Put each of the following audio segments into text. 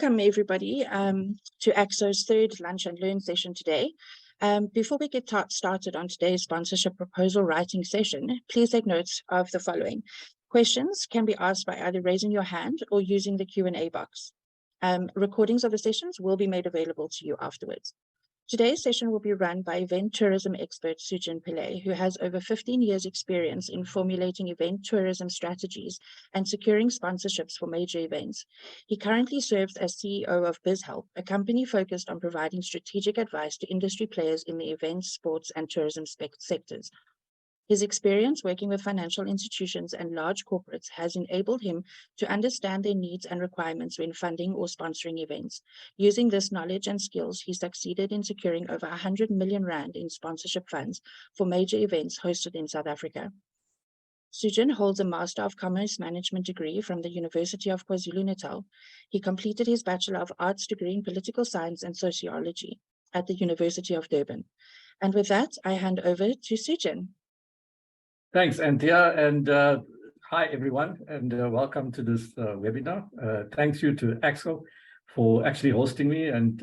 Welcome, everybody, to AAXO's third Lunch and Learn session today. Before we get started on today's sponsorship proposal writing session, please take notes of the following. Questions can be asked by either raising your hand or using the Q&A box. Recordings of the sessions will be made available to you afterwards. Today's session will be run by event tourism expert Sujin Pillay, who has over 15 years experience in formulating event tourism strategies and securing sponsorships for major events. He currently serves as CEO of Biz-Help, a company focused on providing strategic advice to industry players in the events, sports, and tourism sectors. His experience working with financial institutions and large corporates has enabled him to understand their needs and requirements when funding or sponsoring events. Using this knowledge and skills, he succeeded in securing over 100 million rand in sponsorship funds for major events hosted in South Africa. Sujin holds a Master of Commerce Management degree from the University of KwaZulu-Natal. He completed his Bachelor of Arts degree in Political Science and Sociology at the University of Durban. And with that, I hand over to Sujin. Thanks, Anthea, and hi, everyone, and welcome to this webinar. Thanks you to AAXO for actually hosting me, and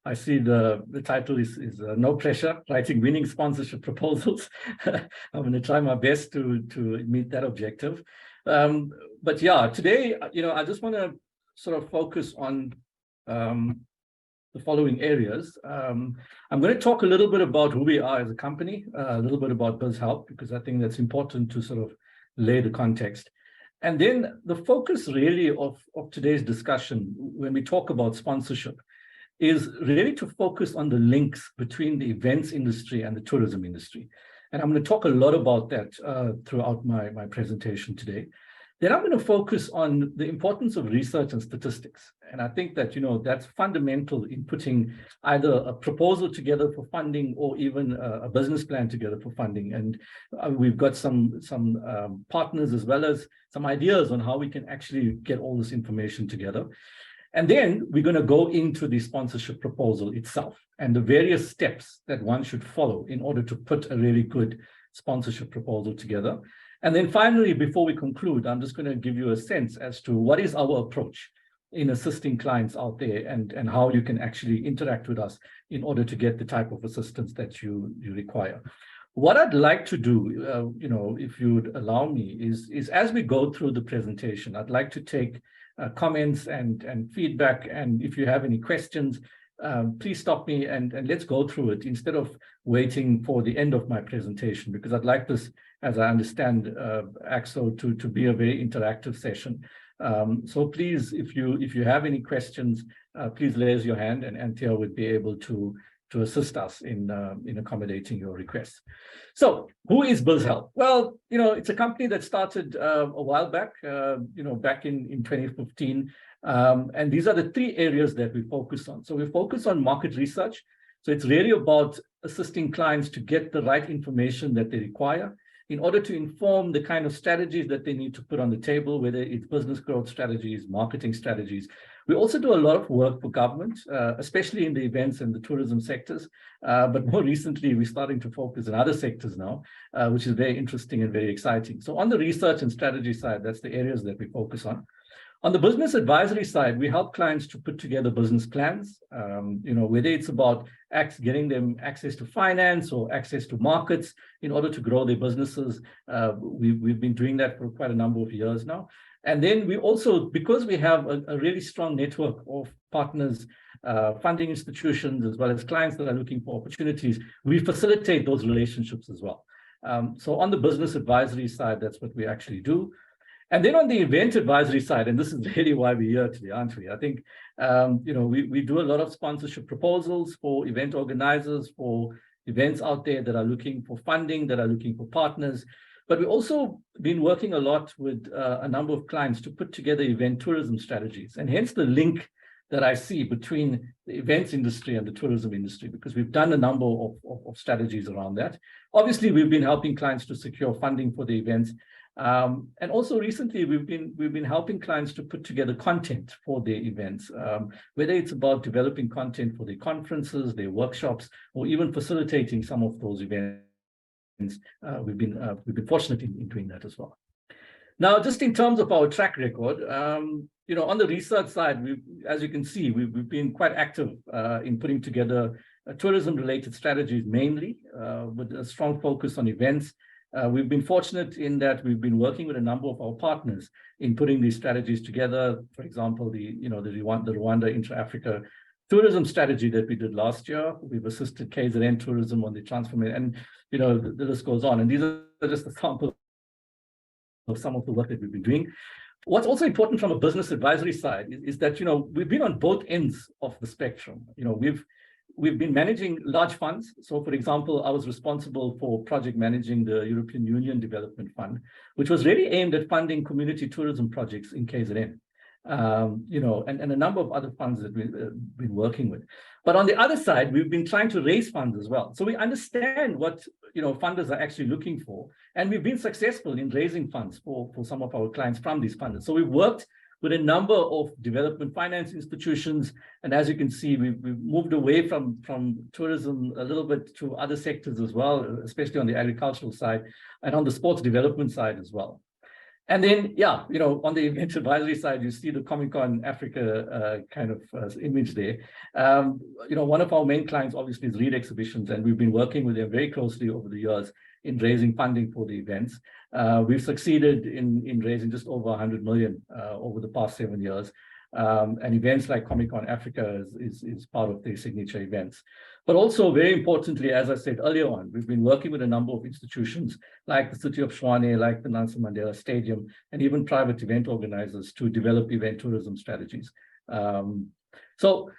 I see the title is No Pressure, Writing Winning Sponsorship Proposals. I'm going to try my best to meet that objective. But yeah, today, I just want to sort of focus on the following areas. I'm going to talk a little bit about who we are as a company, a little bit about Biz-Help, because I think that's important to sort of lay the context. And then the focus really of today's discussion, when we talk about sponsorship, is really to focus on the links between the events industry and the tourism industry. And I'm going to talk a lot about that throughout my presentation today. Then I'm going to focus on the importance of research and statistics. And I think that, that's fundamental in putting either a proposal together for funding or even a business plan together for funding. And we've got some partners as well as some ideas on how we can actually get all this information together. And then we're going to go into the sponsorship proposal itself and the various steps that one should follow in order to put a really good sponsorship proposal together. And then finally, before we conclude, I'm just going to give you a sense as to what is our approach in assisting clients out there and how you can actually interact with us in order to get the type of assistance that you require. What I'd like to do, if you'd allow me, is as we go through the presentation, I'd like to take comments and feedback. And if you have any questions, please stop me and let's go through it instead of waiting for the end of my presentation, because I'd like this, as I understand AAXO, to be a very interactive session. So please, if you have any questions, please raise your hand, and Anthea would be able to assist us in accommodating your requests. So who is Biz-Help? Well, it's a company that started a while back, back in 2015. And these are the three areas that we focus on. So we focus on market research. So it's really about assisting clients to get the right information that they require in order to inform the kind of strategies that they need to put on the table, whether it's business growth strategies, marketing strategies. We also do a lot of work for government, especially in the events and the tourism sectors. But more recently, we're starting to focus on other sectors now, which is very interesting and very exciting. So on the research and strategy side, that's the areas that we focus on. On the business advisory side, we help clients to put together business plans, whether it's about getting them access to finance or access to markets in order to grow their businesses. We've been doing that for quite a number of years now. And then we also, because we have a really strong network of partners, funding institutions, as well as clients that are looking for opportunities, we facilitate those relationships as well. So on the business advisory side, that's what we actually do. And then on the event advisory side, and this is really why we're here today, aren't we? I think, we do a lot of sponsorship proposals for event organizers, for events out there that are looking for funding, that are looking for partners. But we've also been working a lot with a number of clients to put together event tourism strategies, and hence the link that I see between the events industry and the tourism industry, because we've done a number of strategies around that. Obviously, we've been helping clients to secure funding for the events. And also recently, we've been helping clients to put together content for their events, whether it's about developing content for their conferences, their workshops, or even facilitating some of those events. We've been fortunate in doing that as well. Now, just in terms of our track record, on the research side, as you can see, we've been quite active in putting together tourism-related strategies, mainly with a strong focus on events. We've been fortunate in that we've been working with a number of our partners in putting these strategies together. For example, the Rwanda Intra-Africa tourism strategy that we did last year. We've assisted KZN Tourism on the transformation, and the list goes on. And these are just a sample of some of the work that we've been doing. What's also important from a business advisory side is that we've been on both ends of the spectrum. We've been managing large funds. So, for example, I was responsible for project managing the European Union Development Fund, which was really aimed at funding community tourism projects in KZN. And a number of other funds that we've been working with. But on the other side, we've been trying to raise funds as well. So we understand what funders are actually looking for. And we've been successful in raising funds for some of our clients from these funders. So we've worked with a number of development finance institutions. And as you can see, we've moved away from tourism a little bit to other sectors as well, especially on the agricultural side and on the sports development side as well. And then, on the event advisory side, you see the Comic-Con Africa kind of image there. One of our main clients, obviously, is Reed Exhibitions, and we've been working with them very closely over the years in raising funding for the events. We've succeeded in raising just over 100 million over the past 7 years. And events like Comic-Con Africa is part of their signature events. But also, very importantly, as I said earlier on, we've been working with a number of institutions like the City of Tshwane, like the Nelson Mandela Stadium, and even private event organizers to develop event tourism strategies. So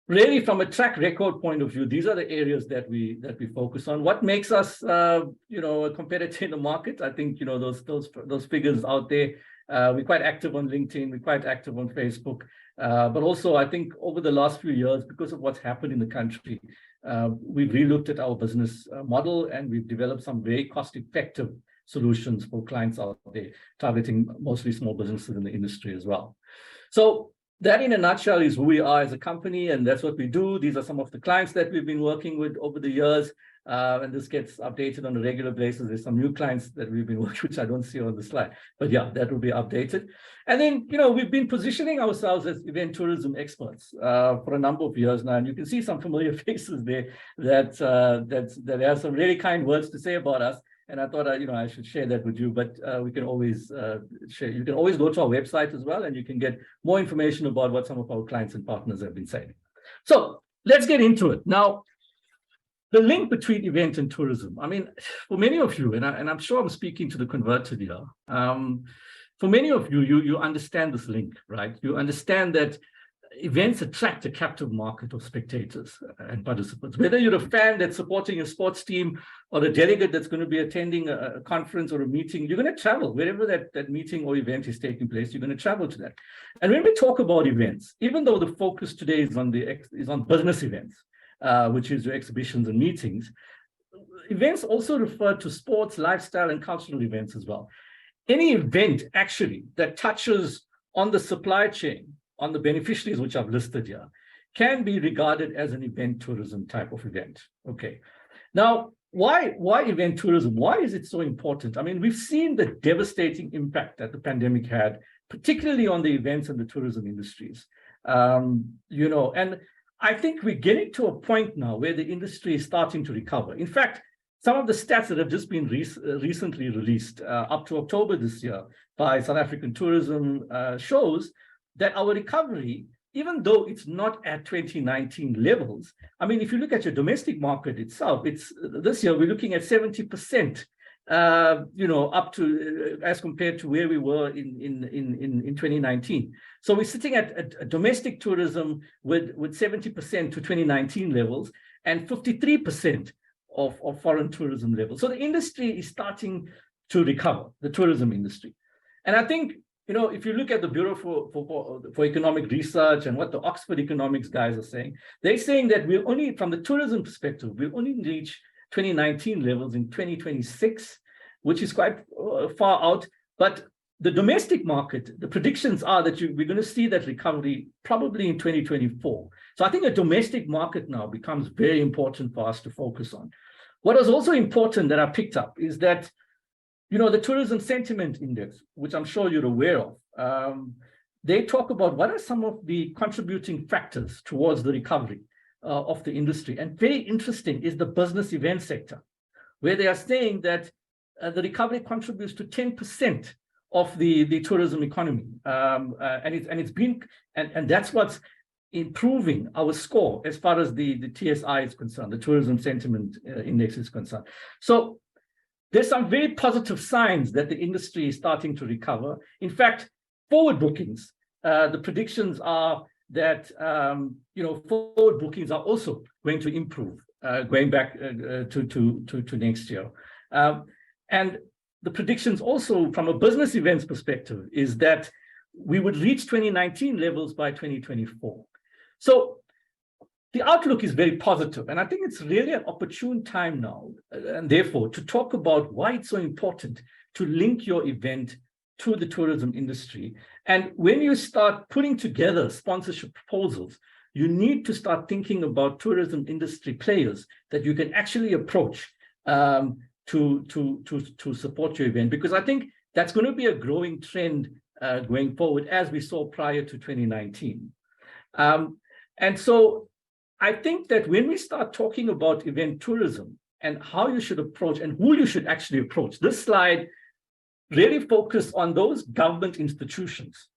really, from a track record point of view, these are the areas that we focus on. What makes us, a competitor in the market? I think, those figures out there. We're quite active on LinkedIn. We're quite active on Facebook. But also, I think over the last few years, because of what's happened in the country, we've relooked at our business model, and we've developed some very cost-effective solutions for clients out there, targeting mostly small businesses in the industry as well. So that, in a nutshell, is who we are as a company, and that's what we do. These are some of the clients that we've been working with over the years. And this gets updated on a regular basis. There's some new clients that we've been working, which I don't see on the slide, but yeah, that will be updated. And then, we've been positioning ourselves as event tourism experts for a number of years now. And you can see some familiar faces there that have some really kind words to say about us. And I thought, I should share that with you, but we can always share. You can always go to our website as well, and you can get more information about what some of our clients and partners have been saying. So let's get into it. Now, the link between event and tourism. I mean, for many of you, and I'm sure I'm speaking to the converted here, for many of you, you understand this link, right? You understand that events attract a captive market of spectators and participants. Whether you're a fan that's supporting a sports team or a delegate that's going to be attending a conference or a meeting, you're going to travel. Wherever that meeting or event is taking place, you're going to travel to that. And when we talk about events, even though the focus today is on business events, which is your exhibitions and meetings, events also refer to sports, lifestyle, and cultural events as well. Any event, actually, that touches on the supply chain, on the beneficiaries, which I've listed here, can be regarded as an event tourism type of event. Okay. Now, why event tourism? Why is it so important? I mean, we've seen the devastating impact that the pandemic had, particularly on the events and the tourism industries. And I think we're getting to a point now where the industry is starting to recover. In fact, some of the stats that have just been recently released up to October this year by South African Tourism shows that our recovery, even though it's not at 2019 levels, I mean, if you look at your domestic market itself, this year we're looking at 70%, up to as compared to where we were in 2019. So we're sitting at domestic tourism with 70% to 2019 levels and 53% of foreign tourism levels. So the industry is starting to recover, the tourism industry. And I think, if you look at the Bureau for Economic Research and what the Oxford economics guys are saying, they're saying that we'll only, from the tourism perspective, we'll only reach 2019 levels in 2026, which is quite far out. But the domestic market, the predictions are that we're going to see that recovery probably in 2024. So I think a domestic market now becomes very important for us to focus on. What was also important that I picked up is that, the Tourism Sentiment Index, which I'm sure you're aware of, they talk about what are some of the contributing factors towards the recovery of the industry. And very interesting is the business event sector, where they are saying that the recovery contributes to 10% of the tourism economy. And that's what's improving our score as far as the TSI is concerned, the Tourism Sentiment Index is concerned. So there's some very positive signs that the industry is starting to recover. In fact, forward bookings, the predictions are that forward bookings are also going to improve going back to next year. And the predictions also from a business events perspective is that we would reach 2019 levels by 2024. So the outlook is very positive, and I think it's really an opportune time now, and therefore, to talk about why it's so important to link your event to the tourism industry. And when you start putting together sponsorship proposals, you need to start thinking about tourism industry players that you can actually approach to support your event, because I think that's going to be a growing trend going forward, as we saw prior to 2019. And so I think that when we start talking about event tourism and how you should approach and who you should actually approach, this slide really focused on those government institutions,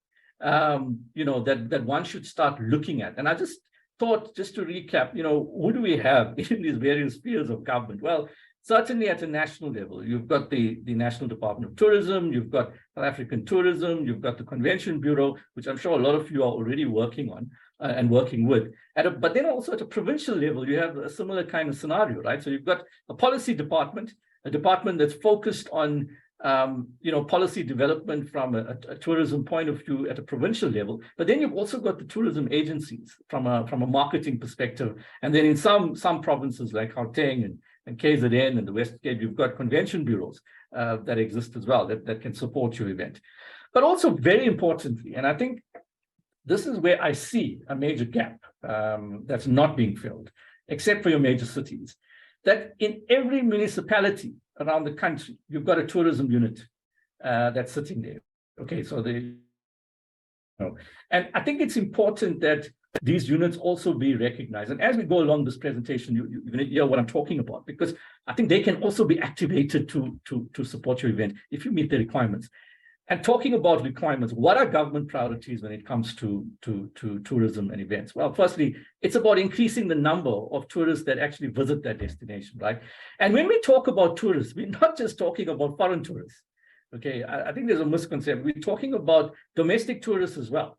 that one should start looking at. And I just thought, just to recap, who do we have in these various spheres of government? Well, certainly at a national level, you've got the National Department of Tourism, you've got South African Tourism, you've got the Convention Bureau, which I'm sure a lot of you are already working on and working with. But then also at a provincial level, you have a similar kind of scenario, right? So you've got a policy department, a department that's focused on policy development from a tourism point of view at a provincial level. But then you've also got the tourism agencies from a marketing perspective. And then in some provinces like Gauteng and KZN and the West Cape, you've got convention bureaus that exist as well that can support your event. But also very importantly, and I think this is where I see a major gap that's not being filled, except for your major cities, that in every municipality around the country, you've got a tourism unit that's sitting there. Okay, so and I think it's important that these units also be recognized. And as we go along this presentation, you're going to hear what I'm talking about, because I think they can also be activated to support your event if you meet the requirements. And talking about requirements, what are government priorities when it comes to tourism and events? Well, firstly, it's about increasing the number of tourists that actually visit that destination, right? And when we talk about tourists, we're not just talking about foreign tourists. Okay, I think there's a misconception. We're talking about domestic tourists as well.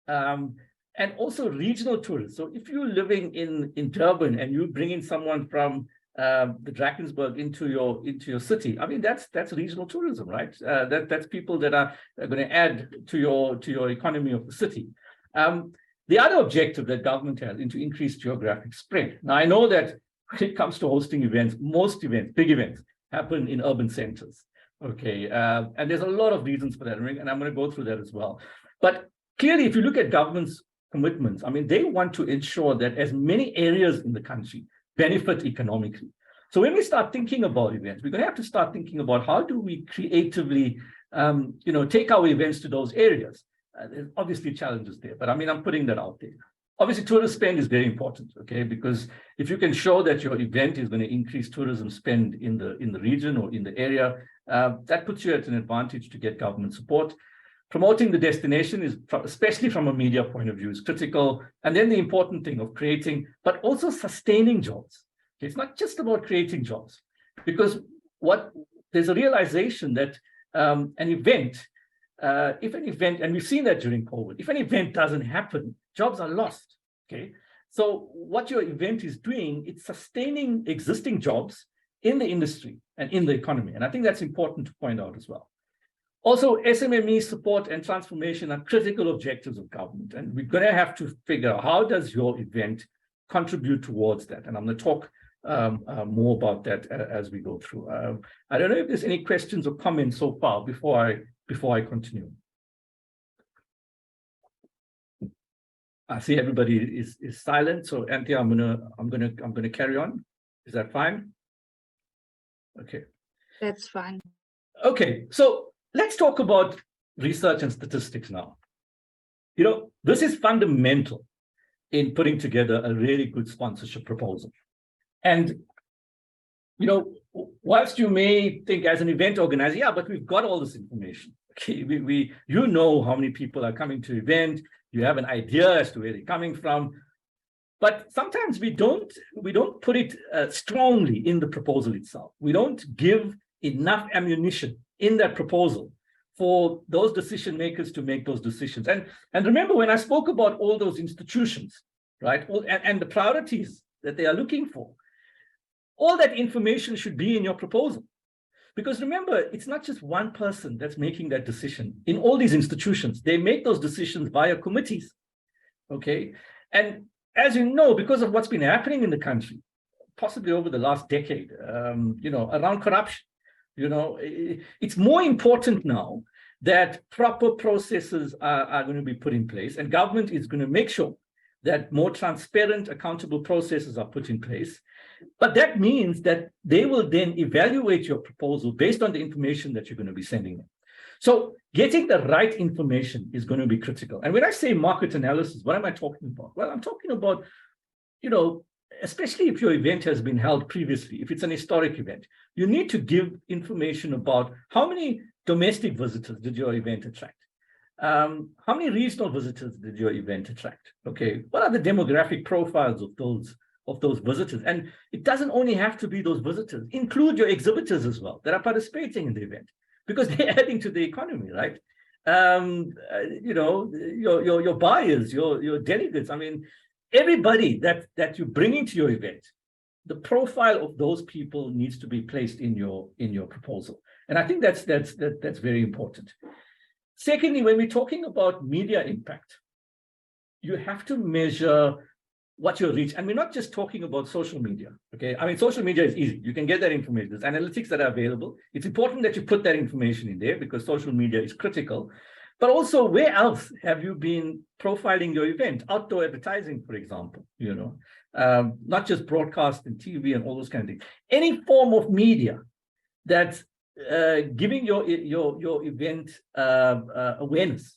And also regional tourists. So if you're living in Durban and you bring in someone from the Drakensberg into your city, I mean that's regional tourism, right? That's people that are going to add to your economy of the city. The other objective that government has is to increase geographic spread. Now I know that when it comes to hosting events, most events, big events, happen in urban centers. Okay, and there's a lot of reasons for that, and I'm going to go through that as well. But clearly, if you look at government's commitments, I mean, they want to ensure that as many areas in the country benefit economically. So when we start thinking about events, we're going to have to start thinking about how do we creatively, take our events to those areas. There's obviously challenges there, but I mean, I'm putting that out there. Obviously, tourist spend is very important, okay? Because if you can show that your event is going to increase tourism spend in the region or in the area, that puts you at an advantage to get government support. Promoting the destination is, especially from a media point of view, is critical. And then the important thing of creating, but also sustaining jobs. It's not just about creating jobs, because there's a realization that an event, and we've seen that during COVID, if an event doesn't happen, jobs are lost. Okay, so what your event is doing, it's sustaining existing jobs in the industry and in the economy, and I think that's important to point out as well. Also, SMME support and transformation are critical objectives of government, and we're going to have to figure out how does your event contribute towards that, and I'm going to talk more about that as we go through. I don't know if there's any questions or comments so far before I continue. I see everybody is silent, so Anthea, I'm gonna carry on. Is that fine? Okay. That's fine. Okay, so let's talk about research and statistics now. this is fundamental in putting together a really good sponsorship proposal. And, whilst you may think as an event organizer, yeah, but we've got all this information. Okay, you know how many people are coming to event, you have an idea as to where they're coming from, but sometimes we don't put it strongly in the proposal itself. We don't give enough ammunition in that proposal for those decision makers to make those decisions. And remember, when I spoke about all those institutions, right, and the priorities that they are looking for, all that information should be in your proposal. Because remember, it's not just one person that's making that decision. In all these institutions, they make those decisions via committees, okay? And as you know, because of what's been happening in the country, possibly over the last decade, around corruption, it's more important now that proper processes are going to be put in place, and government is going to make sure that more transparent, accountable processes are put in place. But that means that they will then evaluate your proposal based on the information that you're going to be sending them. So getting the right information is going to be critical. And when I say market analysis, what am I talking about? Well, I'm talking about, especially if your event has been held previously, if it's an historic event, you need to give information about how many domestic visitors did your event attract? How many regional visitors did your event attract? Okay, what are the demographic profiles of those visitors? And it doesn't only have to be those visitors. Include your exhibitors as well that are participating in the event, because they're adding to the economy, right? Your buyers, your delegates. I mean, everybody that you bring into your event, the profile of those people needs to be placed in your proposal. And I think that's very important. Secondly, when we're talking about media impact, you have to measure what your reach. And we're not just talking about social media, okay? I mean, social media is easy. You can get that information. There's analytics that are available. It's important that you put that information in there because social media is critical. But also, where else have you been profiling your event? Outdoor advertising, for example, not just broadcast and TV and all those kind of things. Any form of media that's giving your event awareness.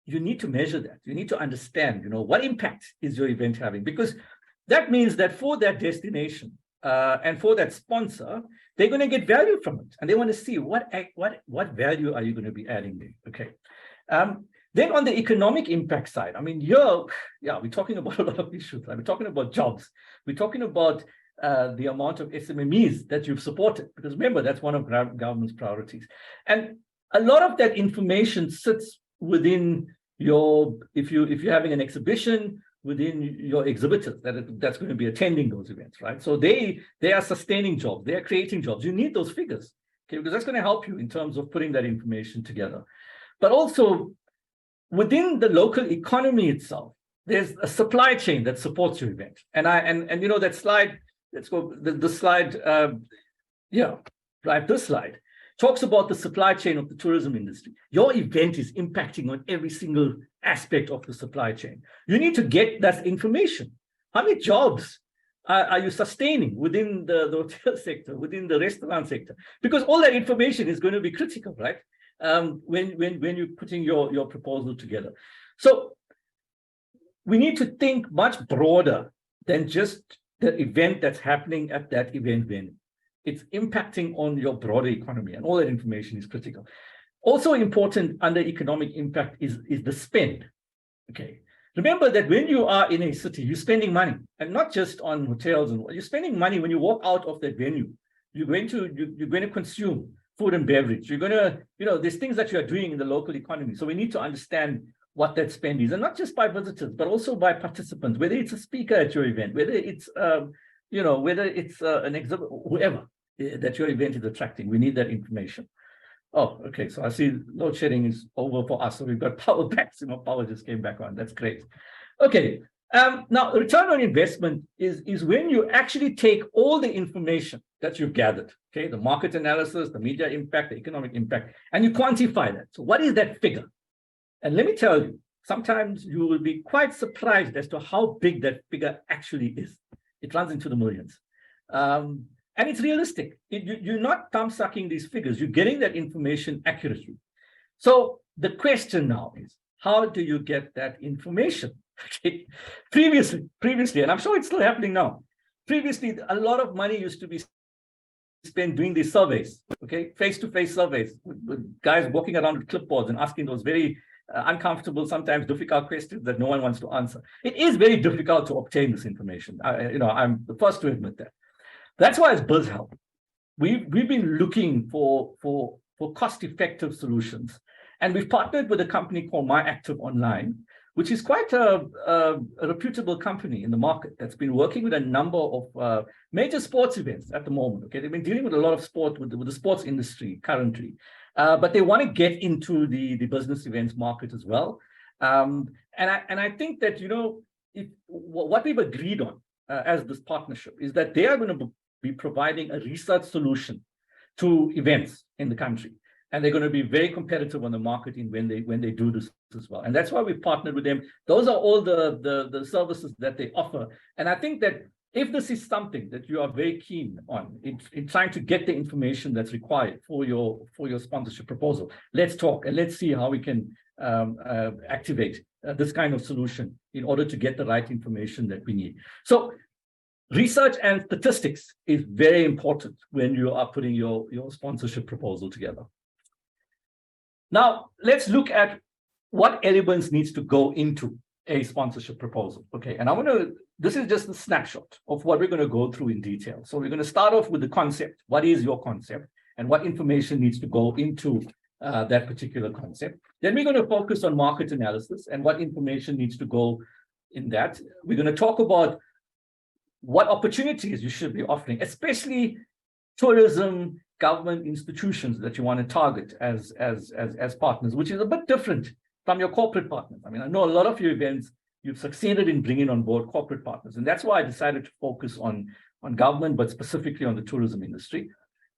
You need to measure that. You need to understand, what impact is your event having? Because that means that for that destination and for that sponsor, they're going to get value from it, and they want to see what value are you going to be adding there. Okay. Then on the economic impact side, I mean, we're talking about a lot of issues. Right? We're talking about jobs. We're talking about the amount of SMMEs that you've supported, because remember, that's one of government's priorities. And a lot of that information sits within if you're having an exhibition, within your exhibitors that's going to be attending those events, right? So they are sustaining jobs, they are creating jobs. You need those figures, okay, because that's going to help you in terms of putting that information together. But also within the local economy itself, there's a supply chain that supports your event. And that slide, let's go the slide, this slide talks about the supply chain of the tourism industry. Your event is impacting on every single aspect of the supply chain. You need to get that information. How many jobs are you sustaining within the hotel sector, within the restaurant sector? Because all that information is going to be critical, right? When you're putting your proposal together. So we need to think much broader than just the event that's happening at that event venue. It's impacting on your broader economy, and all that information is critical. Also important under economic impact is the spend. Okay. Remember that when you are in a city, you're spending money, and not just on hotels, and you're spending money when you walk out of that venue. You're going to consume food and beverage. You're going to, there's things that you are doing in the local economy. So we need to understand what that spend is, and not just by visitors, but also by participants, whether it's a speaker at your event, whether it's an exhibit, whoever that your event is attracting. We need that information. Oh, okay. So I see load shedding is over for us. So we've got power back. Power just came back on. That's great. Okay. Now, return on investment is when you actually take all the information that you've gathered, okay, the market analysis, the media impact, the economic impact, and you quantify that. So what is that figure? And let me tell you, sometimes you will be quite surprised as to how big that figure actually is. It runs into the millions. And it's realistic. You're not thumb-sucking these figures. You're getting that information accurately. So the question now is, how do you get that information? Okay. Previously, and I'm sure it's still happening now. Previously, a lot of money used to be spent doing these surveys, okay, face-to-face surveys with guys walking around with clipboards and asking those very uncomfortable, sometimes difficult questions that no one wants to answer. It is very difficult to obtain this information. I'm the first to admit that. That's why as Biz-Help, we've been looking for cost-effective solutions, and we've partnered with a company called MyActive Online, which is quite a reputable company in the market that's been working with a number of major sports events at the moment. Okay, they've been dealing with a lot of sport with the sports industry currently, but they want to get into the business events market as well. And I think that what we've agreed on as this partnership is that they are going to be providing a research solution to events in the country. And they're going to be very competitive on the marketing when they do this as well. And that's why we partnered with them. Those are all the services that they offer. And I think that if this is something that you are very keen on in trying to get the information that's required for your sponsorship proposal, let's talk and let's see how we can activate this kind of solution in order to get the right information that we need. So research and statistics is very important when you are putting your sponsorship proposal together. Now, let's look at what elements needs to go into a sponsorship proposal. Okay, and this is just a snapshot of what we're going to go through in detail. So we're going to start off with the concept. What is your concept? And what information needs to go into that particular concept? Then we're going to focus on market analysis and what information needs to go in that. We're going to talk about what opportunities you should be offering, especially tourism, government institutions that you want to target as partners, which is a bit different from your corporate partners. I mean, I know a lot of your events, you've succeeded in bringing on board corporate partners. And that's why I decided to focus on government, but specifically on the tourism industry.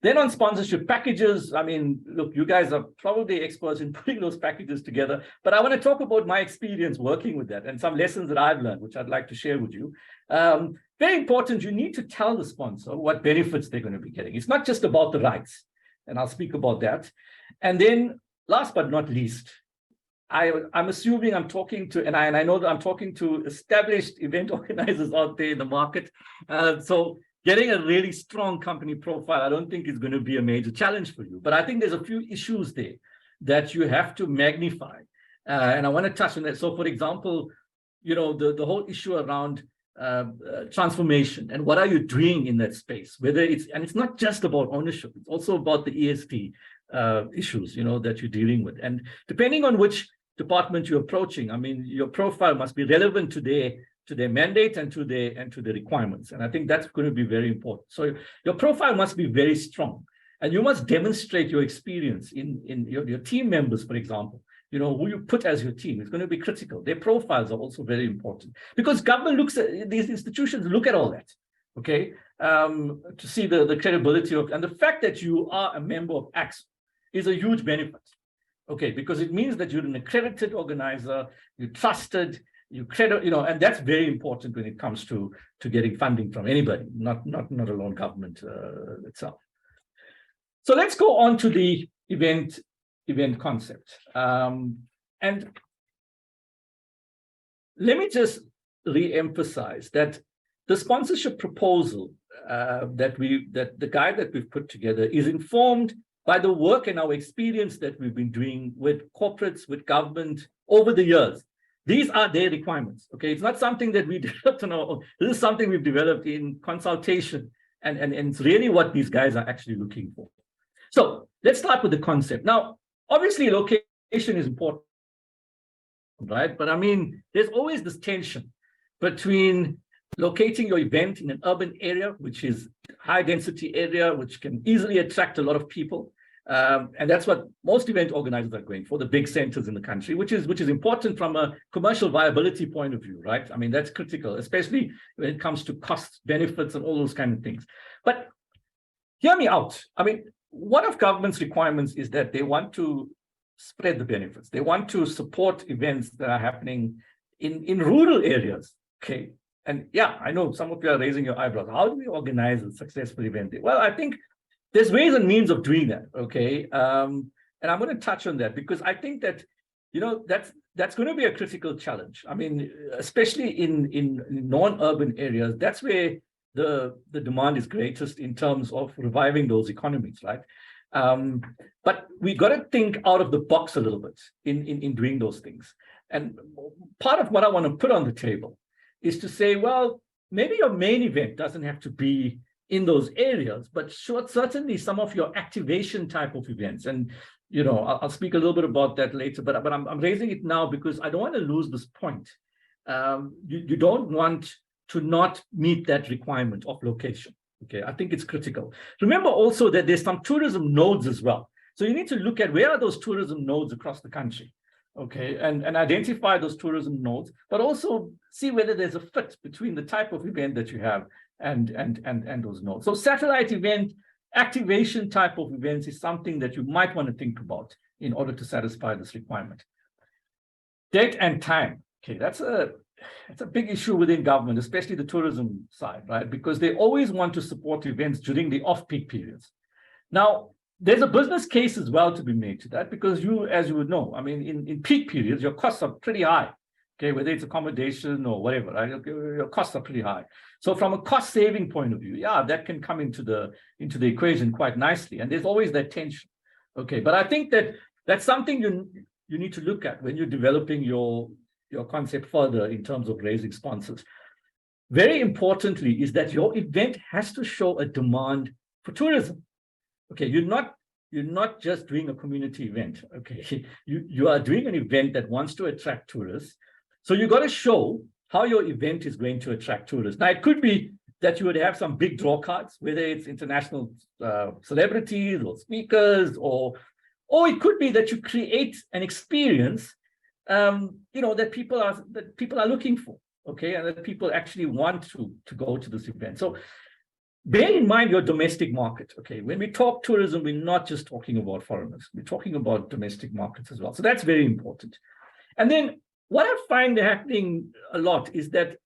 Then on sponsorship packages, I mean, look, you guys are probably experts in putting those packages together, but I want to talk about my experience working with that and some lessons that I've learned, which I'd like to share with you. Very important, you need to tell the sponsor what benefits they're going to be getting. It's not just about the rights, and I'll speak about that. And then last but not least, I'm assuming I'm talking to, and I know that I'm talking to established event organizers out there in the market. So getting a really strong company profile, I don't think is going to be a major challenge for you. But I think there's a few issues there that you have to magnify. And I want to touch on that. So for example, the whole issue around transformation and what are you doing in that space, and it's not just about ownership, it's also about the ESG issues, that you're dealing with. And depending on which department you're approaching, I mean, your profile must be relevant to their mandate and to the requirements. And I think that's going to be very important. So your profile must be very strong, and you must demonstrate your experience in your team members, for example. Who you put as your team is going to be critical. Their profiles are also very important because government looks at these institutions, look at all that, okay, to see the credibility of, and the fact that you are a member of AAXO is a huge benefit, okay, because it means that you're an accredited organizer, you're trusted, and that's very important when it comes to getting funding from anybody, not alone government itself. So let's go on to the event concept. And let me just re-emphasize that the sponsorship proposal that the guide that we've put together is informed by the work and our experience that we've been doing with corporates, with government over the years. These are their requirements, okay? It's not something that we developed on our own. This is something we've developed in consultation, and it's really what these guys are actually looking for. So let's start with the concept. Now, obviously, location is important, right? But I mean, there's always this tension between locating your event in an urban area, which is high density area, which can easily attract a lot of people. And that's what most event organizers are going for, the big centers in the country, which is important from a commercial viability point of view, right? I mean, that's critical, especially when it comes to costs, benefits, and all those kind of things. But hear me out. I mean, one of government's requirements is that they want to spread the benefits. They want to support events that are happening in rural areas, okay? And yeah, I know some of you are raising your eyebrows. How do we organize a successful event? Well, I think there's ways and means of doing that, okay? And I'm going to touch on that because I think that that's going to be a critical challenge. I mean, especially in non-urban areas, that's where the demand is greatest in terms of reviving those economies, right? But we got to think out of the box a little bit in doing those things. And part of what I want to put on the table is to say, well, maybe your main event doesn't have to be in those areas, but certainly some of your activation type of events. And I'll speak a little bit about that later, but I'm raising it now because I don't want to lose this point. You don't want to not meet that requirement of location. Okay, I think it's critical. Remember also that there's some tourism nodes as well. So you need to look at where are those tourism nodes across the country, okay, and identify those tourism nodes, but also see whether there's a fit between the type of event that you have and those nodes. So satellite event activation type of events is something that you might want to think about in order to satisfy this requirement. Date and time. Okay, that's a big issue within government, especially the tourism side, right? Because they always want to support events during the off-peak periods. Now, there's a business case as well to be made to that, because as you would know, I mean, in peak periods, your costs are pretty high. Okay, whether it's accommodation or whatever, right? Your costs are pretty high. So from a cost-saving point of view, yeah, that can come into the equation quite nicely. And there's always that tension. Okay, but I think that's something you need to look at when you're developing your concept further in terms of raising sponsors. Very importantly is that your event has to show a demand for tourism. Okay, you're not just doing a community event. Okay, you are doing an event that wants to attract tourists. So you got to show how your event is going to attract tourists. Now, it could be that you would have some big draw cards, whether it's international celebrities or speakers, or it could be that you create an experience, that people are looking for, okay, and that people actually want to go to this event. So bear in mind your domestic market, okay? When we talk tourism, we're not just talking about foreigners. We're talking about domestic markets as well. So that's very important. And then what I find happening a lot is that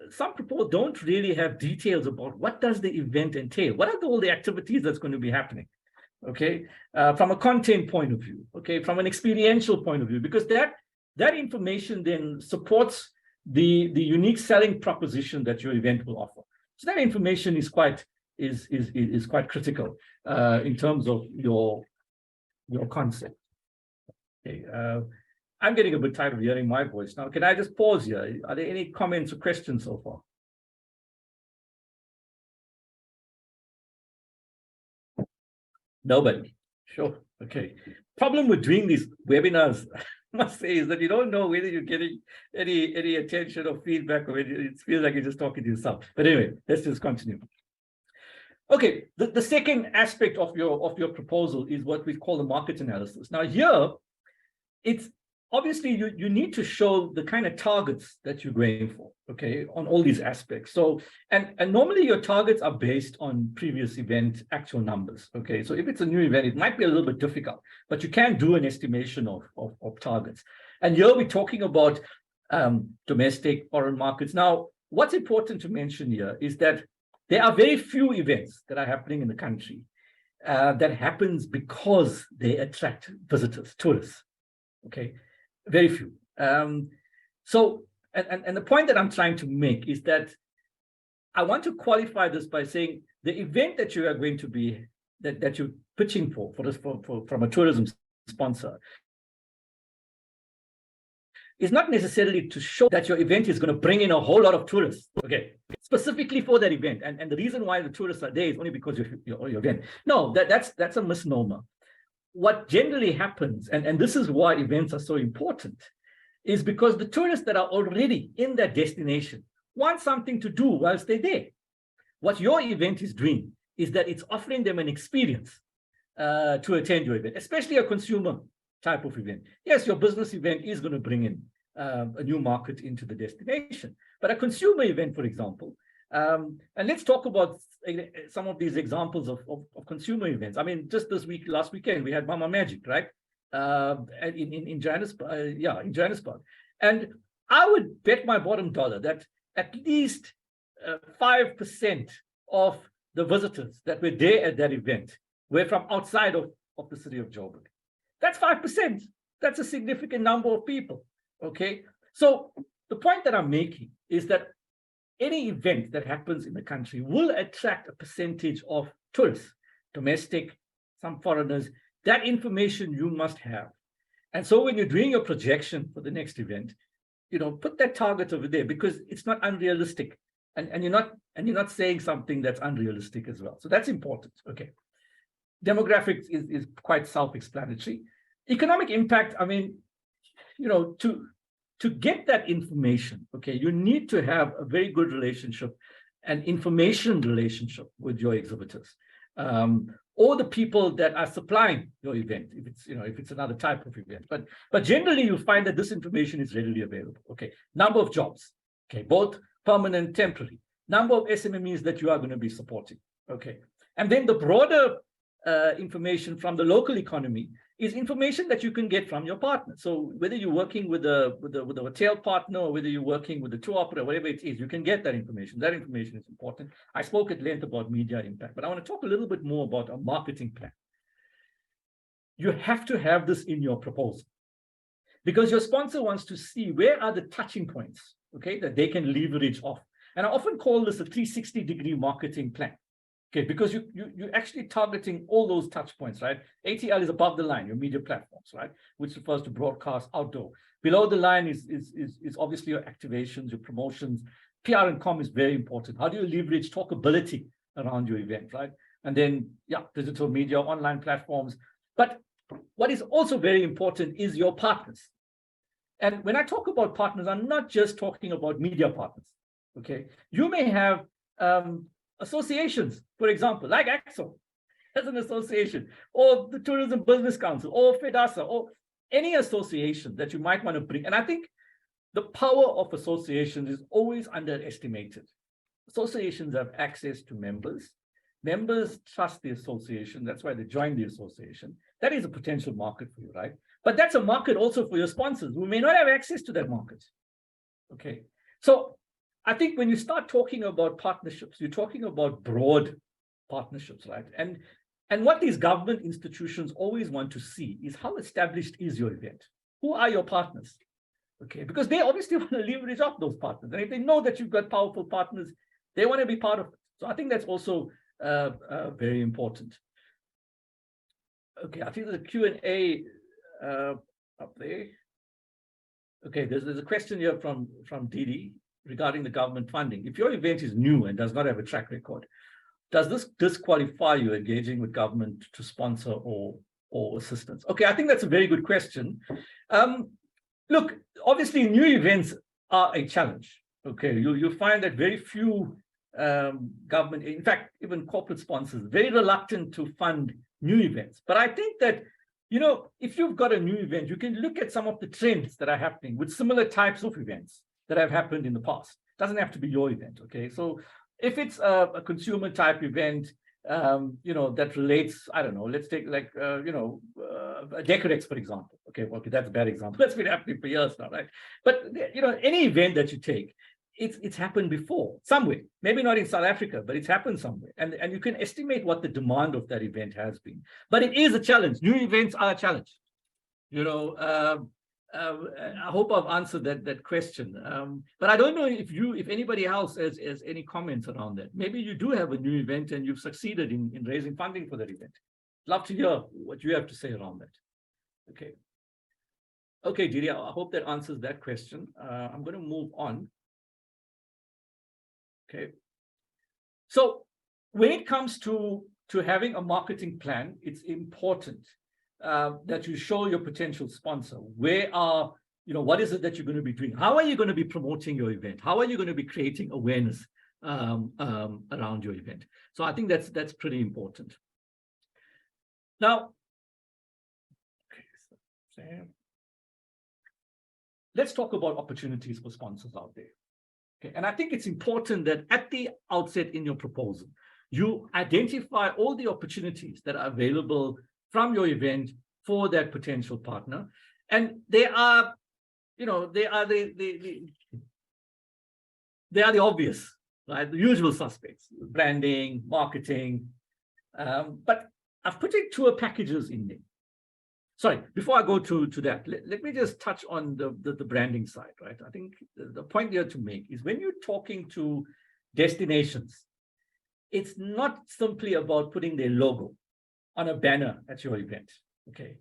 some people don't really have details about what does the event entail? What are all the activities that's going to be happening? Okay, from a content point of view, okay, from an experiential point of view, because that information then supports the unique selling proposition that your event will offer. So that information is quite critical in terms of your concept. Okay, I'm getting a bit tired of hearing my voice now. Can I just pause here? Are there any comments or questions so far? Nobody. Sure. Okay. Problem with doing these webinars, I must say, is that you don't know whether you're getting any attention or feedback, or it feels like you're just talking to yourself. But anyway, let's just continue. Okay. The second aspect of your proposal is what we call the market analysis. Now here, it's obviously you need to show the kind of targets that you're going for, okay, on all these aspects. So, and normally your targets are based on previous event actual numbers, okay? So if it's a new event, it might be a little bit difficult, but you can do an estimation of targets. And here we're talking about domestic, foreign markets. Now, what's important to mention here is that there are very few events that are happening in the country that happens because they attract visitors, tourists, okay? Very few. So, and the point that I'm trying to make is that I want to qualify this by saying the event that you are going to be, that you're pitching for from a tourism sponsor is not necessarily to show that your event is going to bring in a whole lot of tourists, okay, specifically for that event. And the reason why the tourists are there is only because of your event. No, that's a misnomer. What generally happens, and this is why events are so important, is because the tourists that are already in that destination want something to do whilst they're there. What your event is doing is that it's offering them an experience to attend your event, especially a consumer type of event. Yes, your business event is going to bring in a new market into the destination, but a consumer event, for example, and let's talk about some of these examples of consumer events. I mean, just last weekend, we had Mama Magic, right? In Johannesburg, in Johannesburg. And I would bet my bottom dollar that at least 5% of the visitors that were there at that event were from outside of the city of Joburg. That's 5%. That's a significant number of people, okay? So the point that I'm making is that any event that happens in the country will attract a percentage of tourists, domestic, some foreigners. That information you must have. And so when you're doing your projection for the next event, put that target over there, because it's not unrealistic. And you're not saying something that's unrealistic as well. So that's important. Okay. Demographics is quite self-explanatory. Economic impact, I mean, to get that information, okay, you need to have a very good relationship, an information relationship with your exhibitors, or the people that are supplying your event, if it's another type of event. But generally, you find that this information is readily available. Okay, number of jobs, okay, both permanent, temporary, number of SMMEs that you are going to be supporting. Okay, and then the broader information from the local economy is information that you can get from your partner. So whether you're working with a hotel partner, or whether you're working with a tour operator, whatever it is, you can get that information. That information is important. I spoke at length about media impact, but I want to talk a little bit more about a marketing plan. You have to have this in your proposal, because your sponsor wants to see where are the touching points, okay, that they can leverage off. And I often call this a 360-degree marketing plan. Okay, because you're actually targeting all those touch points, right? ATL is above the line, your media platforms, right? Which refers to broadcast, outdoor. Below the line is obviously your activations, your promotions. PR and comm is very important. How do you leverage talkability around your event, right? And then, yeah, digital media, online platforms. But what is also very important is your partners. And when I talk about partners, I'm not just talking about media partners, okay? You may have associations, for example, like AAXO as an association, or the Tourism Business Council, or FEDASA, or any association that you might want to bring. And I think the power of associations is always underestimated. Associations have access to members. Members trust the association. That's why they join the association. That is a potential market for you, right? But that's a market also for your sponsors who may not have access to that market. Okay. So I think when you start talking about partnerships, you're talking about broad partnerships, right? And what these government institutions always want to see is how established is your event? Who are your partners? Okay, because they obviously want to leverage off those partners. And if they know that you've got powerful partners, they want to be part of it. So I think that's also very important. Okay, I think there's a Q&A up there. Okay, there's a question here from Didi regarding the government funding. If your event is new and does not have a track record, does this disqualify you engaging with government to sponsor or assistance? Okay, I think that's a very good question. Look, obviously new events are a challenge. Okay, you'll find that very few government, in fact, even corporate sponsors, very reluctant to fund new events. But I think that, if you've got a new event, you can look at some of the trends that are happening with similar types of events that have happened in the past. It doesn't have to be your event, okay? So if it's a consumer type event, that relates, I don't know, let's take like, Decorex, for example. Okay, that's a bad example. That's been happening for years now, right? But, any event that you take, it's happened before, somewhere. Maybe not in South Africa, but it's happened somewhere. And you can estimate what the demand of that event has been. But it is a challenge. New events are a challenge. I hope I've answered that question. But I don't know if anybody else has any comments around that. Maybe you do have a new event and you've succeeded in raising funding for that event. Love to hear what you have to say around that. Okay. Okay, Didi, I hope that answers that question. I'm going to move on. Okay. So when it comes to having a marketing plan, it's important that you show your potential sponsor what is it that you're going to be doing? How are you going to be promoting your event? How are you going to be creating awareness around your event? So I think that's pretty important. Now, let's talk about opportunities for sponsors out there. Okay, and I think it's important that at the outset in your proposal, you identify all the opportunities that are available from your event for that potential partner. And they are the obvious, right? The usual suspects, branding, marketing. But I've put tour packages in there. sorry, before I go to that, let me just touch on the branding side, right? I think the point here to make is when you're talking to destinations, it's not simply about putting their logo on a banner at your event, okay?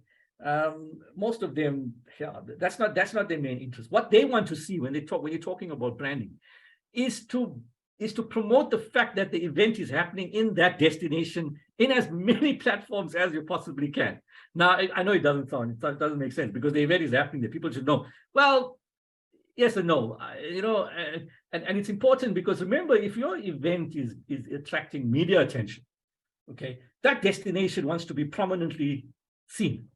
Most of them, yeah, that's not their main interest. What they want to see when you're talking about branding is to promote the fact that the event is happening in that destination in as many platforms as you possibly can. Now, I know it doesn't make sense because the event is happening there. People should know, well, yes and no, and it's important because remember, if your event is attracting media attention, okay, that destination wants to be prominently seen.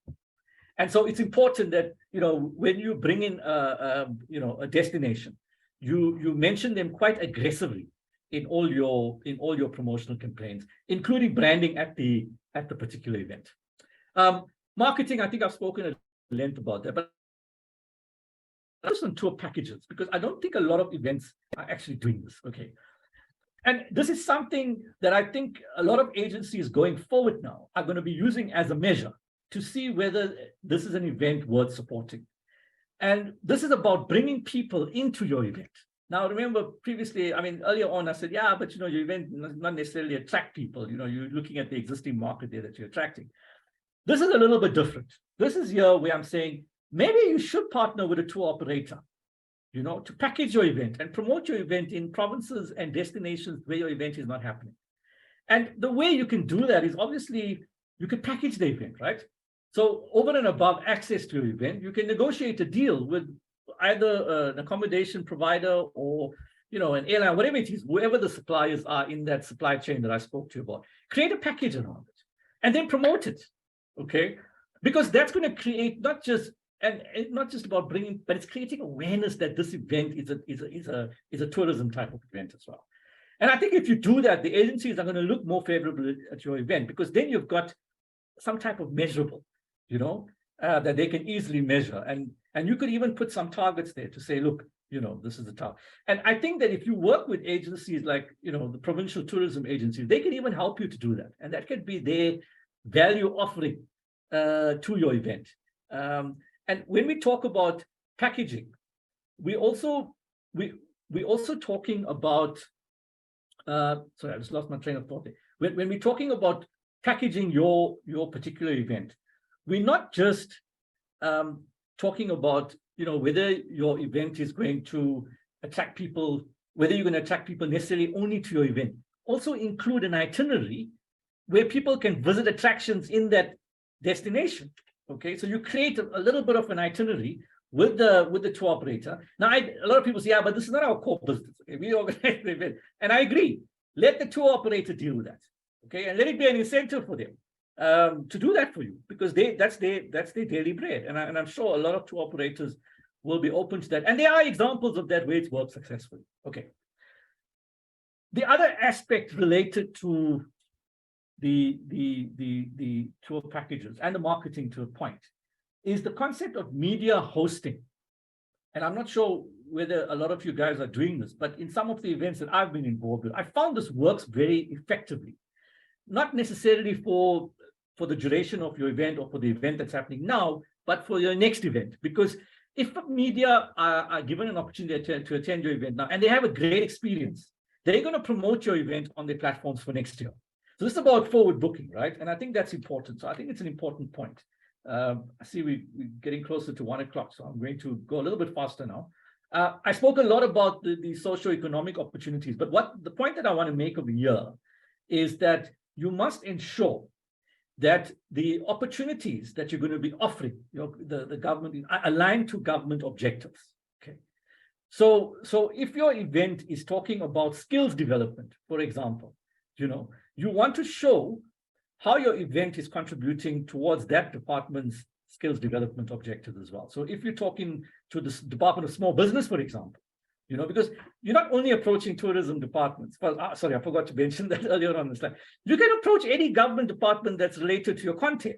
And so it's important that, when you bring in a destination, you mention them quite aggressively in all your promotional campaigns, including branding at the particular event. Marketing, I think I've spoken at length about that, but just on tour packages, because I don't think a lot of events are actually doing this, okay? And this is something that I think a lot of agencies going forward now are going to be using as a measure to see whether this is an event worth supporting. And this is about bringing people into your event. Now, remember previously, earlier on, I said, yeah, but your event does not necessarily attract people. You're looking at the existing market there that you're attracting. This is a little bit different. This is here where I'm saying, maybe you should partner with a tour operator, to package your event and promote your event in provinces and destinations where your event is not happening. And the way you can do that is obviously you can package the event, right? So over and above access to your event, you can negotiate a deal with either an accommodation provider or an airline, whatever it is, whoever the suppliers are in that supply chain that I spoke to you about. Create a package around it and then promote it, okay? Because that's going to create not just about bringing, but it's creating awareness that this event is a tourism type of event as well. And I think if you do that, the agencies are going to look more favorably at your event because then you've got some type of measurable, that they can easily measure. And you could even put some targets there to say, look, this is the target. And I think that if you work with agencies like, the provincial tourism agencies, they can even help you to do that. And that could be their value offering to your event. And when we talk about packaging, we also talking about, sorry, I just lost my train of thought there. When we're talking about packaging your particular event, we're not just talking about, whether your event is going to attract people, whether you're going to attract people necessarily only to your event. Also include an itinerary where people can visit attractions in that destination. Okay, so you create a little bit of an itinerary with the tour operator. Now, a lot of people say, yeah, but this is not our core business. Okay, we organize the event, and I agree. Let the tour operator deal with that. Okay, and let it be an incentive for them to do that for you because that's their daily bread. And I'm sure a lot of tour operators will be open to that. And there are examples of that where it's worked successfully. Okay. The other aspect related to the tour packages and the marketing to a point is the concept of media hosting. And I'm not sure whether a lot of you guys are doing this, but in some of the events that I've been involved with, I found this works very effectively. Not necessarily for the duration of your event or for the event that's happening now, but for your next event. Because if the media are given an opportunity to attend your event now and they have a great experience, they're going to promote your event on their platforms for next year. So this is about forward booking, right? And I think that's important. So I think it's an important point. I see we're getting closer to 1 o'clock, so I'm going to go a little bit faster now. I spoke a lot about the socioeconomic opportunities, but the point that I want to make over here is that you must ensure that the opportunities that you're going to be offering, the government, are aligned to government objectives. Okay. So if your event is talking about skills development, for example, you want to show how your event is contributing towards that department's skills development objectives as well. So if you're talking to the Department of Small Business, for example, because you're not only approaching tourism departments. Well, sorry, I forgot to mention that earlier on the slide. You can approach any government department that's related to your content,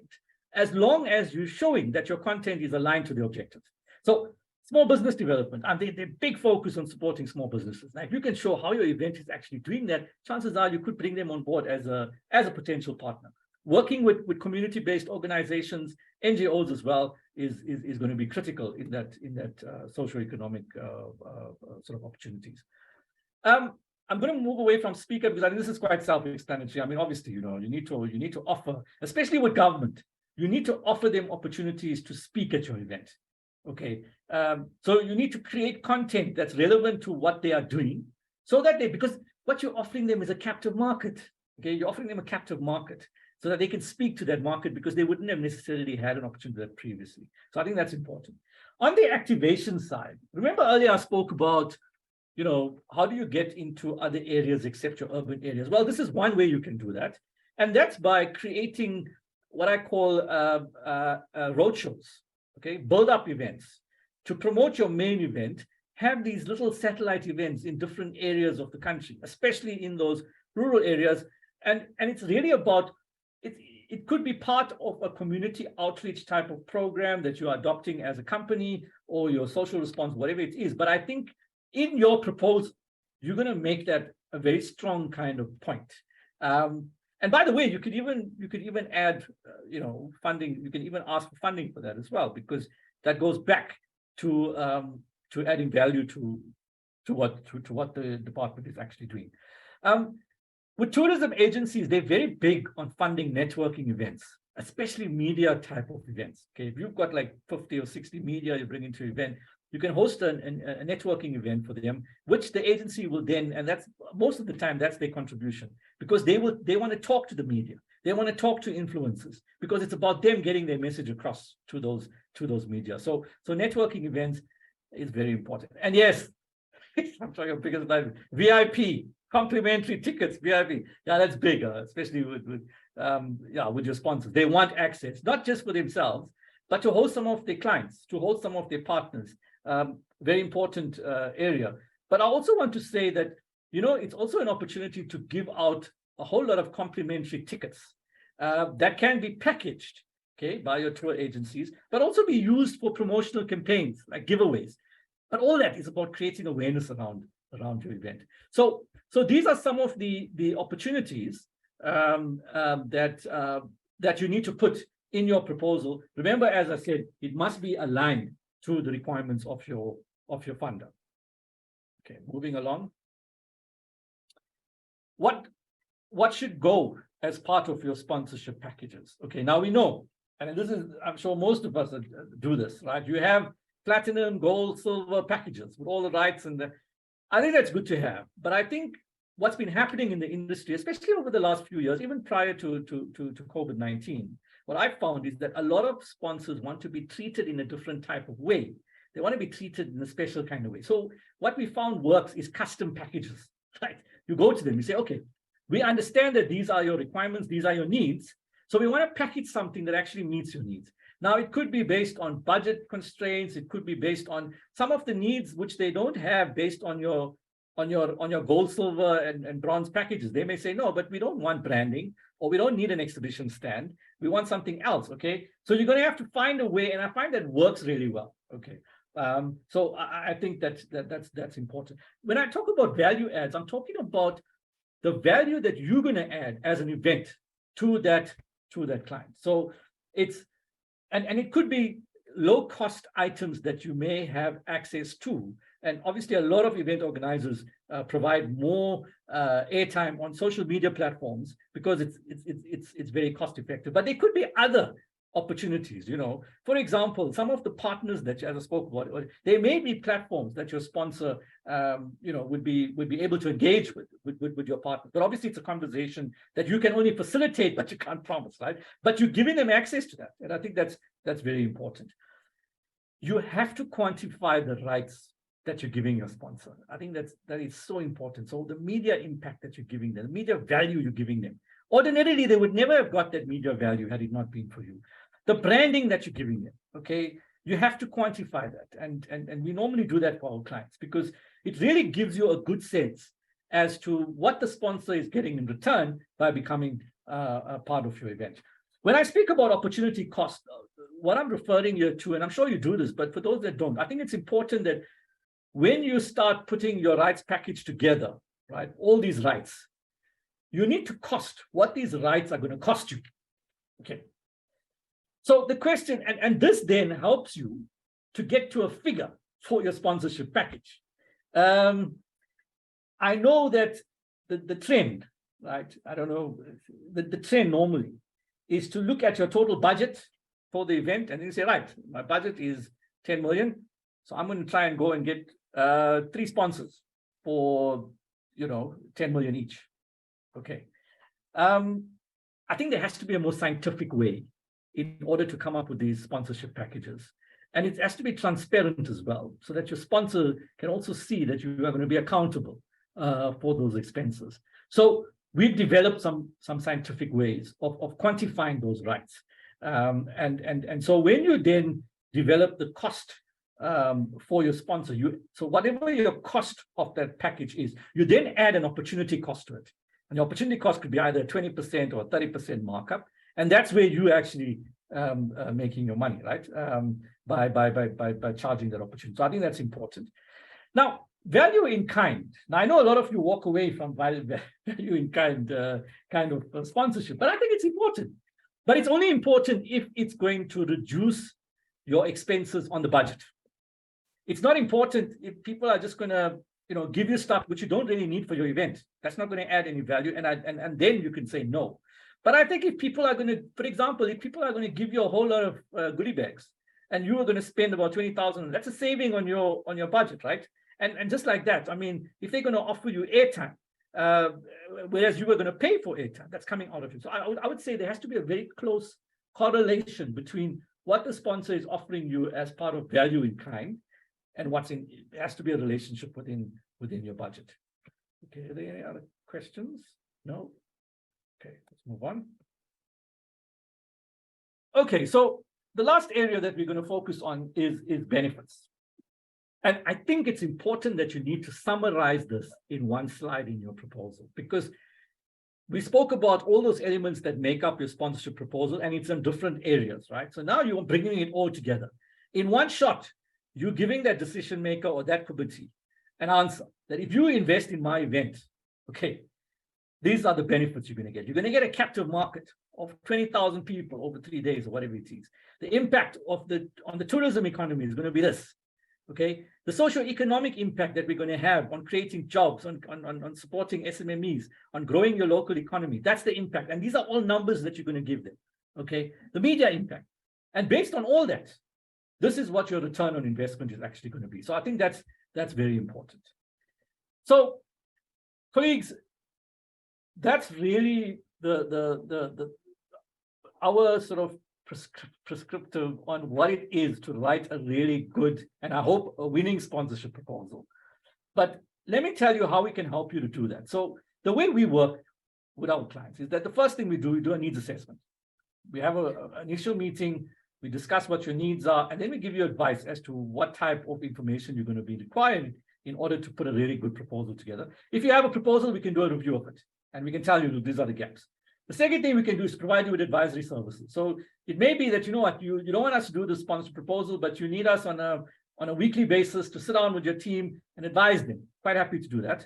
as long as you're showing that your content is aligned to the objectives. So small business development, and they big focus on supporting small businesses. Now, if you can show how your event is actually doing that, chances are you could bring them on board as a potential partner. working with community-based organizations, NGOs as well, is going to be critical in that socioeconomic sort of opportunities. I'm going to move away from speaker because I think this is quite self-explanatory. I mean, obviously, you need to offer, especially with government, you need to offer them opportunities to speak at your event. Okay, so you need to create content that's relevant to what they are doing, so that because what you're offering them is a captive market. Okay, you're offering them a captive market so that they can speak to that market because they wouldn't have necessarily had an opportunity to that previously. So I think that's important. On the activation side, remember earlier I spoke about, how do you get into other areas except your urban areas? Well, this is one way you can do that. And that's by creating what I call roadshows, okay? Build up events. To promote your main event, have these little satellite events in different areas of the country, especially in those rural areas. And it's really about, it could be part of a community outreach type of program that you're adopting as a company or your social response, whatever it is. But I think in your proposal, you're going to make that a very strong kind of point. And by the way, you could even add, funding. You can even ask for funding for that as well, because that goes back to adding value to what the department is actually doing. With tourism agencies, they're very big on funding networking events, especially media type of events. Okay, if you've got like 50 or 60 media you bring into an event, you can host a networking event for them, which the agency will then, and that's most of the time, that's their contribution, because they want to talk to the media. They want to talk to influencers because it's about them getting their message across to those media. So networking events is very important. And yes, I'm trying to figure that VIP, complimentary tickets, VIP. Yeah, that's big, especially with your sponsors. They want access, not just for themselves, but to host some of their clients, to host some of their partners. Very important area. But I also want to say that, it's also an opportunity to give out a whole lot of complimentary tickets that can be packaged, okay, by your tour agencies, but also be used for promotional campaigns like giveaways. But all that is about creating awareness around your event. So these are some of the opportunities that you need to put in your proposal. Remember, as I said, it must be aligned to the requirements of your funder. Okay, moving along. What should go as part of your sponsorship packages? Okay, now we know, and this is, I'm sure most of us do this, right? You have platinum, gold, silver packages with all the rights, and I think that's good to have. But I think what's been happening in the industry, especially over the last few years, even prior to COVID-19, what I've found is that a lot of sponsors want to be treated in a different type of way. They want to be treated in a special kind of way. So what we found works is custom packages, right? You go to them, you say, okay, we understand that these are your requirements, these are your needs. So we want to package something that actually meets your needs. Now, it could be based on budget constraints. It could be based on some of the needs which they don't have based on your gold, silver, and bronze packages. They may say, no, but we don't want branding, or we don't need an exhibition stand. We want something else, okay? So you're going to have to find a way, and I find that works really well, okay? So I think that's important. When I talk about value adds, I'm talking about the value that you're going to add as an event to that client. So it's, and it could be low cost items that you may have access to. And obviously a lot of event organizers provide more airtime on social media platforms because it's very cost effective. But there could be other opportunities, For example, some of the partners that you, as I spoke about, there may be platforms that your sponsor, would be able to engage with your partner. But obviously, it's a conversation that you can only facilitate, but you can't promise, right? But you're giving them access to that, and I think that's very important. You have to quantify the rights that you're giving your sponsor. I think that is so important. So the media impact that you're giving them, the media value you're giving them. Ordinarily, they would never have got that media value had it not been for you. The branding that you're giving them, okay, you have to quantify that. And we normally do that for our clients because it really gives you a good sense as to what the sponsor is getting in return by becoming a part of your event. When I speak about opportunity cost, what I'm referring here to, and I'm sure you do this, but for those that don't, I think it's important that when you start putting your rights package together, right, all these rights, you need to cost what these rights are going to cost you. Okay. So the question, and this then helps you to get to a figure for your sponsorship package. I know that the trend, right? I don't know, the trend normally is to look at your total budget for the event and then say, right, my budget is 10 million. So I'm going to try and go and get 3 sponsors for, 10 million each. Okay. I think there has to be a more scientific way in order to come up with these sponsorship packages. And it has to be transparent as well, so that your sponsor can also see that you are going to be accountable for those expenses. So we've developed some scientific ways of quantifying those rights. And so when you then develop the cost for your sponsor, so whatever your cost of that package is, you then add an opportunity cost to it. And the opportunity cost could be either 20% or 30% markup. And that's where you actually making your money, right? By charging that opportunity. So I think that's important. Now, value in kind. Now, I know a lot of you walk away from value in kind kind of sponsorship, but I think it's important. But it's only important if it's going to reduce your expenses on the budget. It's not important if people are just going to give you stuff which you don't really need for your event. That's not going to add any value, and then you can say no. But I think if people are going to, for example, if people are going to give you a whole lot of goodie bags, and you are going to spend about 20,000, that's a saving on your budget, right? And just like that, I mean, if they're going to offer you airtime, whereas you were going to pay for airtime, that's coming out of it. So I would say there has to be a very close correlation between what the sponsor is offering you as part of value in kind and there has to be a relationship within your budget. Okay, are there any other questions? No? Okay, let's move on. Okay, so the last area that we're going to focus on is benefits. And I think it's important that you need to summarize this in one slide in your proposal, because we spoke about all those elements that make up your sponsorship proposal, and it's in different areas, right? So now you're bringing it all together. In one shot, you're giving that decision maker or that committee an answer that if you invest in my event, okay, these are the benefits you're going to get. You're going to get a captive market of 20,000 people over 3 days or whatever it is. The impact on the tourism economy is going to be this. Okay, the socio-economic impact that we're going to have on creating jobs, on supporting SMMEs, on growing your local economy, that's the impact. And these are all numbers that you're going to give them. Okay, the media impact. And based on all that, this is what your return on investment is actually going to be. So I think that's very important. So, colleagues, that's really our sort of prescriptive on what it is to write a really good, and I hope a winning sponsorship proposal. But let me tell you how we can help you to do that. So the way we work with our clients is that the first thing we do a needs assessment. We have an initial meeting, we discuss what your needs are, and then we give you advice as to what type of information you're going to be required in order to put a really good proposal together. If you have a proposal, we can do a review of it, and we can tell you, these are the gaps. The second thing we can do is provide you with advisory services. So it may be that, you know what, you don't want us to do the sponsored proposal, but you need us on a weekly basis to sit down with your team and advise them. Quite happy to do that.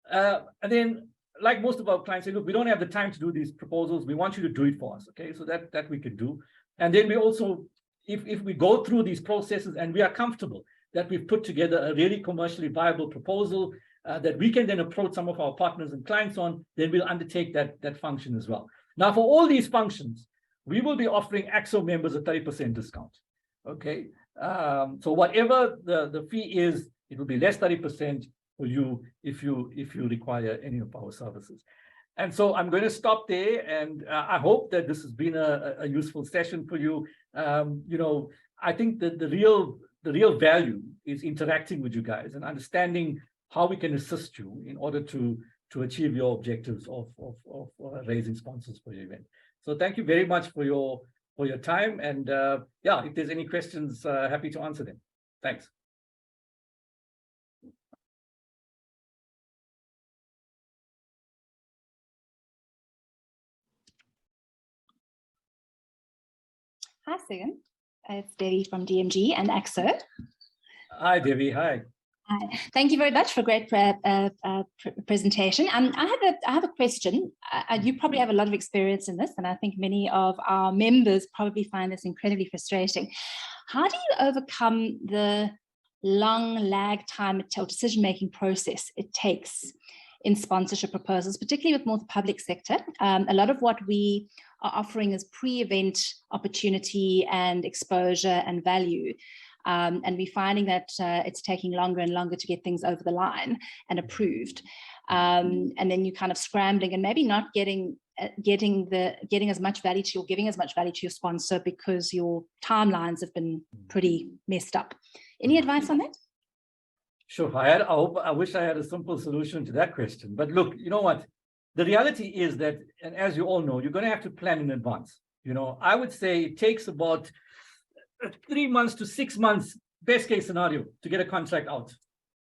And then, like most of our clients say, look, we don't have the time to do these proposals. We want you to do it for us. Okay, so that we can do. And then we also, if we go through these processes and we are comfortable that we've put together a really commercially viable proposal, that we can then approach some of our partners and clients on, then we'll undertake that function as well. Now, for all these functions, we will be offering AAXO members a 30% discount. Okay, so whatever the fee is, it will be less 30% for you if you require any of our services. And so I'm going to stop there, and I hope that this has been a useful session for you. I think that the real value is interacting with you guys and understanding how we can assist you in order to achieve your objectives of raising sponsors for your event. So thank you very much for your time, and yeah, if there's any questions, happy to answer them. Thanks. Hi, Sugan. It's Devi from DMG and AAXO. Hi, Devi. Hi. Thank you very much for a great presentation. I have a question. You probably have a lot of experience in this, and I think many of our members probably find this incredibly frustrating. How do you overcome the long lag time or decision-making process it takes in sponsorship proposals, particularly with more the public sector? A lot of what we are offering is pre-event opportunity and exposure and value. And we're finding that it's taking longer and longer to get things over the line and approved. And then you're kind of scrambling and maybe not getting as much value to, or giving as much value to your sponsor because your timelines have been pretty messed up. Any advice on that? Sure. I wish I had a simple solution to that question. But look, you know what? The reality is that, and as you all know, you're going to have to plan in advance. You know, I would say it takes about 3 months to 6 months, best case scenario, to get a contract out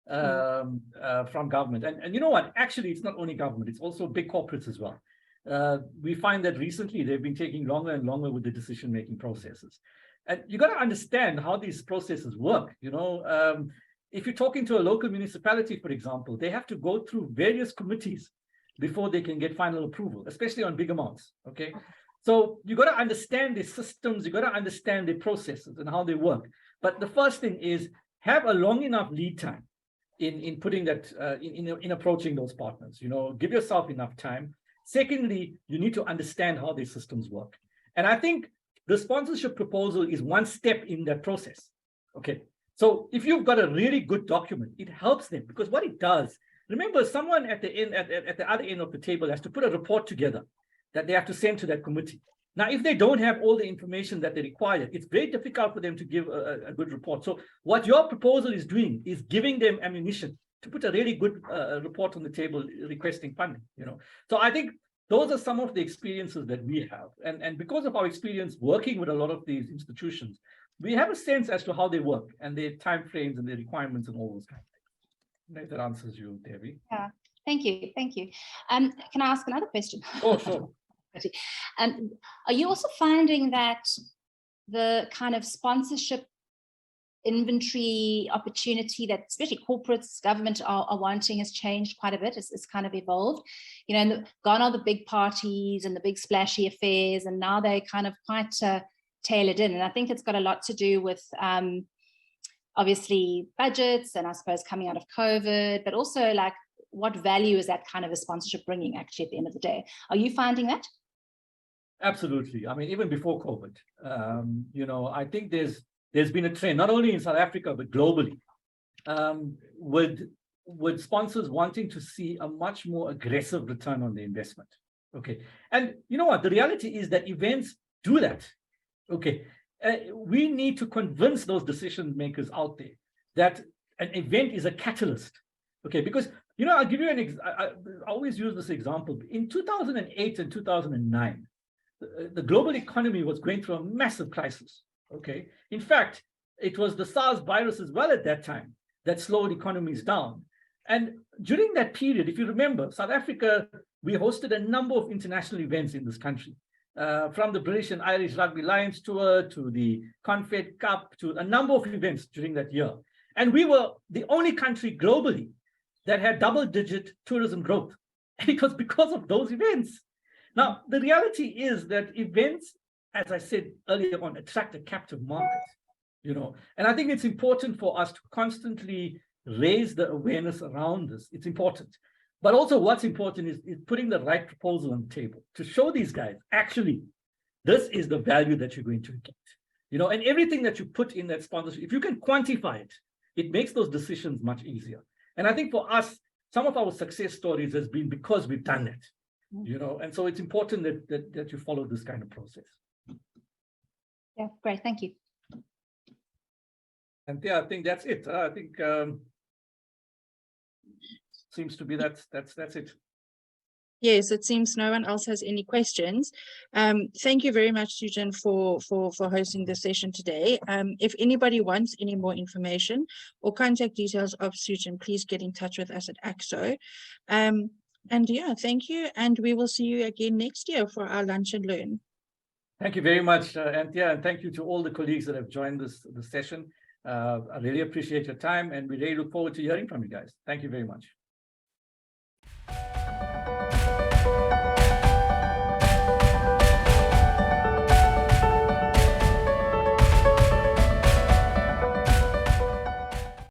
from government. And you know what? Actually, it's not only government, it's also big corporates as well. We find that recently they've been taking longer and longer with the decision-making processes. And you got to understand how these processes work. You know, if you're talking to a local municipality, for example, they have to go through various committees before they can get final approval, especially on big amounts. Okay. So you got to understand the systems, you got to understand the processes and how they work. But the first thing is have a long enough lead time in putting that, in approaching those partners. You know, give yourself enough time. Secondly, you need to understand how these systems work. And I think the sponsorship proposal is one step in that process. Okay. So if you've got a really good document, it helps them, because what it does, remember, someone at the end, at the other end of the table has to put a report together that they have to send to that committee. Now, if they don't have all the information that they require, it's very difficult for them to give a good report. So what your proposal is doing is giving them ammunition to put a really good report on the table requesting funding, you know. So I think those are some of the experiences that we have. And because of our experience working with a lot of these institutions, we have a sense as to how they work and their timeframes and their requirements and all those kinds of things. That answers you, Debbie. Yeah, thank you. Thank you. Can I ask another question? Oh, sure. Are you also finding that the kind of sponsorship inventory opportunity that especially corporates, government are wanting has changed quite a bit? It's kind of evolved, you know, and gone are the big parties and the big splashy affairs, and now they're kind of quite tailored in. And I think it's got a lot to do with obviously budgets and I suppose coming out of COVID, but also like what value is that kind of a sponsorship bringing actually at the end of the day? Are you finding that? Absolutely. I mean, even before COVID, you know, I think there's been a trend, not only in South Africa, but globally, with sponsors wanting to see a much more aggressive return on the investment. Okay. And you know what? The reality is that events do that. Okay. We need to convince those decision makers out there that an event is a catalyst. Okay. Because, you know, I'll give you I always use this example. In 2008 and 2009, the global economy was going through a massive crisis. Okay. In fact, it was the SARS virus as well at that time that slowed economies down. And during that period, if you remember, South Africa, we hosted a number of international events in this country, from the British and Irish Rugby Lions Tour to the Confed Cup to a number of events during that year. And we were the only country globally that had double-digit tourism growth. And it was because of those events. Now, the reality is that events, as I said earlier on, attract a captive market, you know, and I think it's important for us to constantly raise the awareness around this. It's important. But also what's important is putting the right proposal on the table to show these guys, actually, this is the value that you're going to get, you know, and everything that you put in that sponsorship, if you can quantify it, it makes those decisions much easier. And I think for us, some of our success stories has been because we've done that. You know, and so it's important that you follow this kind of process. Yeah, great, thank you. And yeah, I think that's it. I think seems to be that's it. Yes, it seems no one else has any questions. Thank you very much, Susan, for hosting this session today. If anybody wants any more information or contact details of Susan, please get in touch with us at AAXO. And yeah, thank you. And we will see you again next year for our Lunch and Learn. Thank you very much, Anthea, and thank you to all the colleagues that have joined this session. I really appreciate your time, and we really look forward to hearing from you guys. Thank you very much.